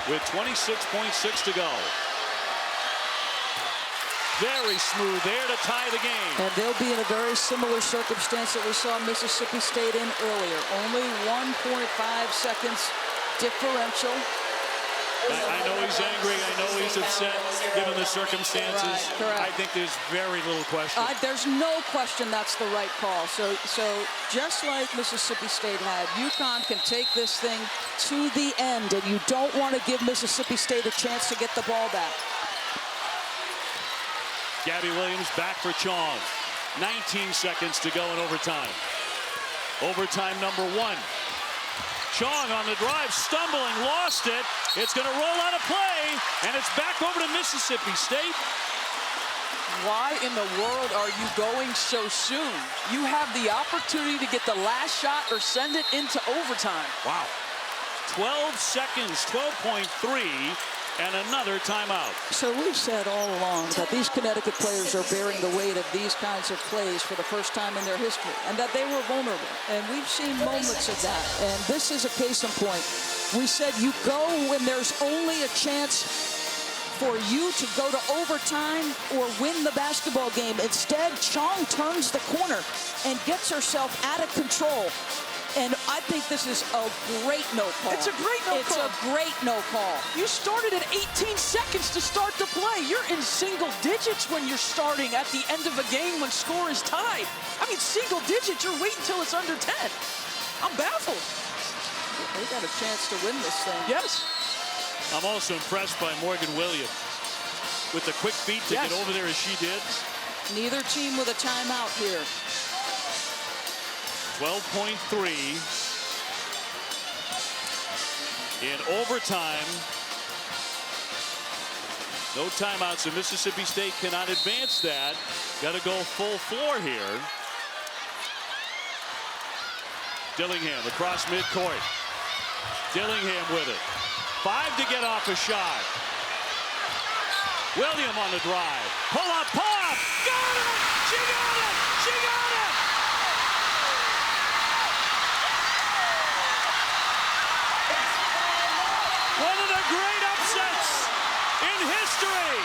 with 26.6 to go. Very smooth there to tie the game. And they'll be in a very similar circumstance that we saw Mississippi State in earlier. Only 1.5 seconds differential. I know he's angry. I know he's upset given the circumstances. Right, correct. I think there's very little question. There's no question that's the right call. So just like Mississippi State had, UConn can take this thing to the end, and you don't want to give Mississippi State a chance to get the ball back. Gabby Williams back for Chong. 19 seconds to go in overtime. Overtime number 1. Chong on the drive, stumbling, lost it. It's going to roll out of play, and it's back over to Mississippi State. Why in the world are you going so soon? You have the opportunity to get the last shot or send it into overtime. Wow. 12 seconds, 12.3, and another timeout. So we've said all along that these Connecticut players are bearing the weight of these kinds of plays for the first time in their history, and that they were vulnerable. And we've seen moments of that, and this is a case in point. We said you go when there's only a chance for you to go to overtime or win the basketball game. Instead, Chong turns the corner and gets herself out of control. And I think this is a great no call. It's a great no call. It's a great no call. You started at 18 seconds to start the play. You're in single digits when you're starting at the end of a game when score is tied. I mean, single digits, you're waiting until it's under 10. I'm baffled. They got a chance to win this thing. Yes. I'm also impressed by Morgan Williams with the quick feet to get over there as she did. Neither team with a timeout here. 12.3 in overtime. No timeouts, and Mississippi State cannot advance that. Got to go full floor here. Dillingham across midcourt. Dillingham with it. 5 to get off a shot. William on the drive. Pull up, got it! She got it! She got it! One of the great upsets in history.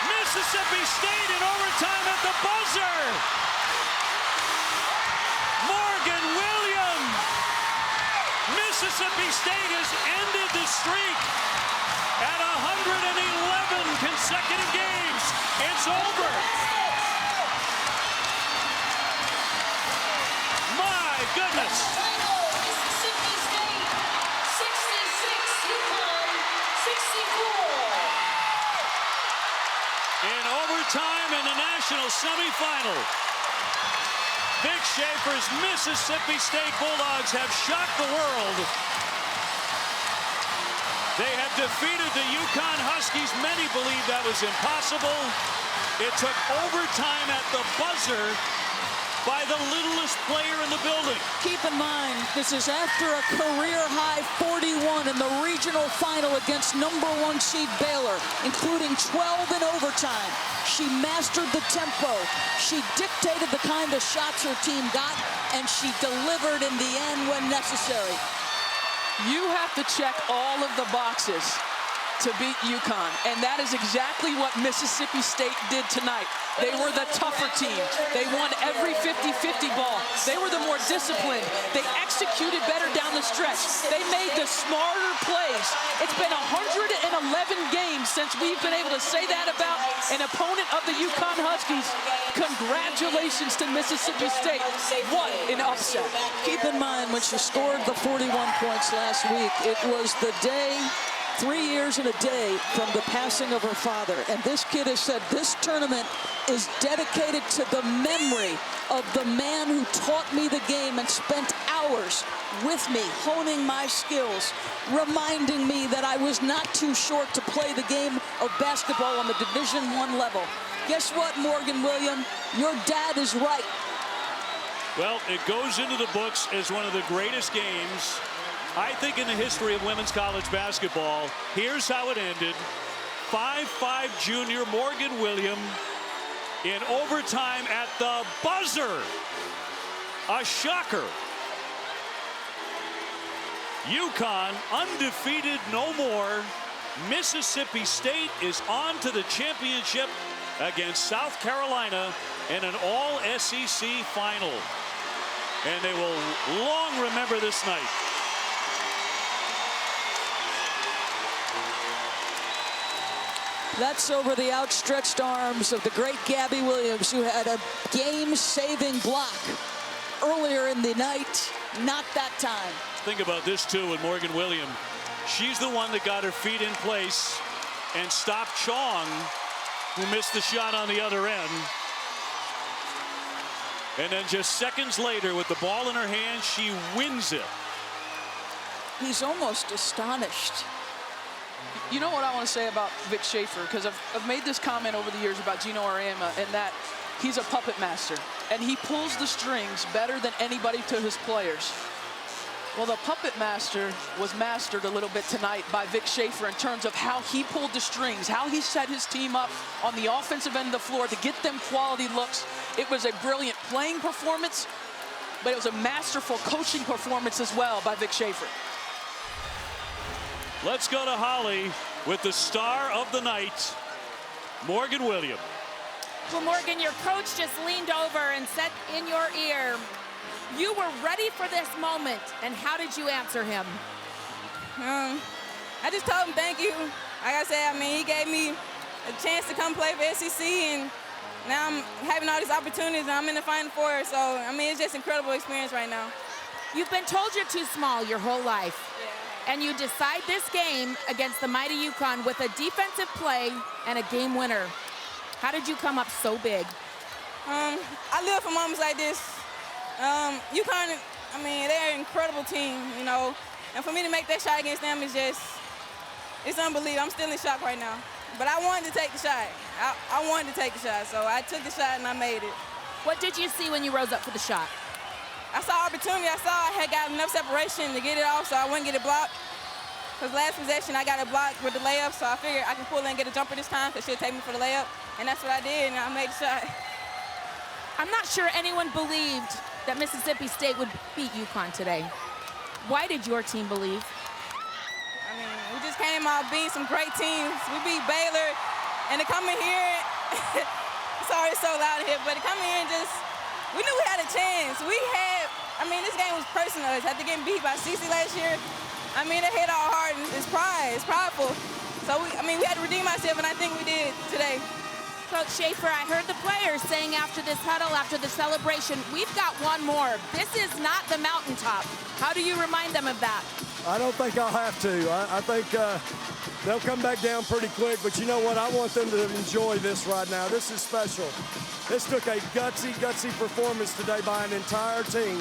Mississippi State in overtime at the buzzer. Morgan Williams. Mississippi State has ended the streak at 111 consecutive games. It's over. My goodness. Mississippi State 66, UConn 64. In overtime in the national semifinal, Vic Schaefer's Mississippi State Bulldogs have shocked the world. They have defeated the UConn Huskies. Many believe that was impossible. It took overtime at the buzzer by the littlest player in the building. Keep in mind, this is after a career-high 41 in the regional final against #1 seed Baylor, including 12 in overtime. She mastered the tempo. She dictated the kind of shots her team got, and she delivered in the end when necessary. You have to check all of the boxes to beat UConn, and that is exactly what Mississippi State did tonight. They were the tougher team. They won every 50-50 ball. They were the more disciplined. They executed better down the stretch. They made the smarter plays. It's been 111 games since we've been able to say that about an opponent of the UConn Huskies. Congratulations to Mississippi State. What an upset. Keep in mind, when she scored the 41 points last week, it was the day 3 years and a day from the passing of her father. And this kid has said this tournament is dedicated to the memory of the man who taught me the game and spent hours with me, honing my skills, reminding me that I was not too short to play the game of basketball on the Division I level. Guess what, Morgan Williams? Your dad is right. Well, it goes into the books as one of the greatest games, I think, in the history of women's college basketball. Here's how it ended. 5'5" junior Morgan Williams in overtime at the buzzer. A shocker. UConn undefeated no more. Mississippi State is on to the championship against South Carolina in an all-SEC final. And they will long remember this night. That's over the outstretched arms of the great Gabby Williams, who had a game-saving block earlier in the night. Not that time. Think about this, too, with Morgan Williams. She's the one that got her feet in place and stopped Chong, who missed the shot on the other end. And then just seconds later, with the ball in her hand, she wins it. He's almost astonished. You know what I want to say about Vic Schaefer, because I've made this comment over the years about Gino Auriemma, and that he's a puppet master, and he pulls the strings better than anybody to his players. Well, the puppet master was mastered a little bit tonight by Vic Schaefer in terms of how he pulled the strings, how he set his team up on the offensive end of the floor to get them quality looks. It was a brilliant playing performance, but it was a masterful coaching performance as well by Vic Schaefer. Let's go to Holly with the star of the night, Morgan Williams. Well, Morgan, your coach just leaned over and said in your ear, you were ready for this moment. And how did you answer him? I just told him thank you. Like I said, I mean, he gave me a chance to come play for SEC, and now I'm having all these opportunities, and I'm in the Final Four. So, I mean, it's just an incredible experience right now. You've been told you're too small your whole life. Yeah. And you decide this game against the mighty UConn with a defensive play and a game winner. How did you come up so big? I live for moments like this. UConn, I mean, they're an incredible team, you know. And for me to make that shot against them is just, it's unbelievable. I'm still in shock right now. But I wanted to take the shot. I wanted to take the shot, so I took the shot and I made it. What did you see when you rose up for the shot? I saw opportunity. I saw I had got enough separation to get it off so I wouldn't get it blocked. Because last possession, I got it blocked with the layup, so I figured I can pull in and get a jumper this time, because she'll take me for the layup. And that's what I did, and I made the shot. I'm not sure anyone believed that Mississippi State would beat UConn today. Why did your team believe? I mean, we just came out beating some great teams. We beat Baylor, and to come in here, sorry it's so loud in here, but to come in here and just, we knew we had a chance. I mean, this game was personal. After getting beat by CC last year, I mean, it hit our heart, and it's pride, it's prideful. So, we had to redeem ourselves, and I think we did today. Coach Schaefer, I heard the players saying after this huddle, after the celebration, we've got one more. This is not the mountaintop. How do you remind them of that? I don't think I'll have to. I think they'll come back down pretty quick, but you know what? I want them to enjoy this right now. This is special. This took a gutsy performance today by an entire team.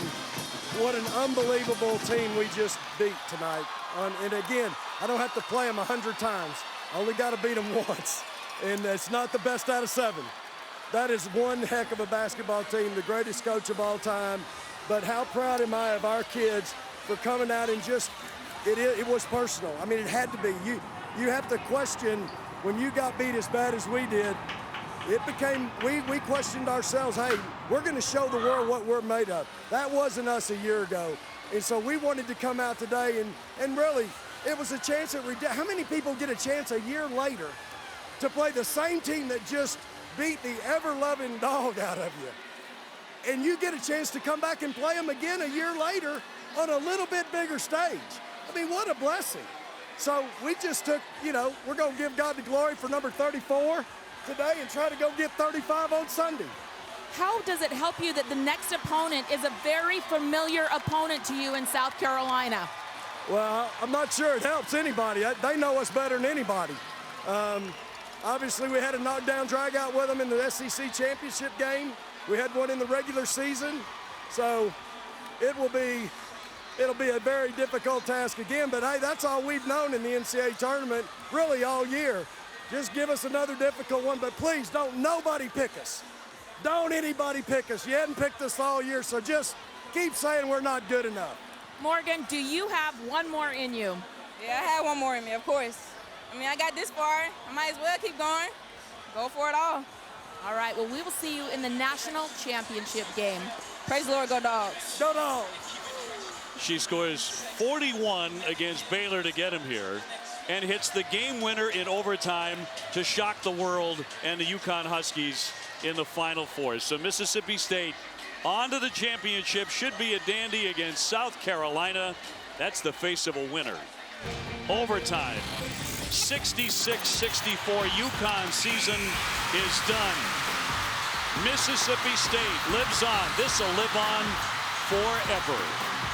What an unbelievable team we just beat tonight. And again, I don't have to play them 100 times. I only got to beat them once. And it's not the best out of 7. That is one heck of a basketball team, the greatest coach of all time. But how proud am I of our kids for coming out and just, it was personal. I mean, it had to be. You have to question, when you got beat as bad as we did, it became, we questioned ourselves, hey, we're going to show the world what we're made of. That wasn't us a year ago. And so we wanted to come out today, and really, it was a chance that how many people get a chance a year later to play the same team that just beat the ever-loving dog out of you? And you get a chance to come back and play them again a year later on a little bit bigger stage. I mean, what a blessing. So we just took, we're going to give God the glory for number 34 today and try to go get 35 on Sunday. How does it help you that the next opponent is a very familiar opponent to you in South Carolina? Well, I'm not sure it helps anybody. They know us better than anybody. Obviously, we had a knockdown drag-out with them in the SEC championship game. We had one in the regular season. So it'll be a very difficult task again. But, hey, that's all we've known in the NCAA tournament really all year. Just give us another difficult one. But please, don't nobody pick us. Don't anybody pick us. You hadn't picked us all year, so just keep saying we're not good enough. Morgan, do you have one more in you? Yeah, I had one more in me, of course. I mean, I got this far. I might as well keep going. Go for it all. All right, well, we will see you in the national championship game. Praise the Lord, go Dogs. Go Dogs. She scores 41 against Baylor to get him here and hits the game winner in overtime to shock the world and the UConn Huskies in the Final Four. So Mississippi State on to the championship. Should be a dandy against South Carolina. That's the face of a winner. Overtime, 66-64. UConn season is done. Mississippi State lives on. This will live on forever.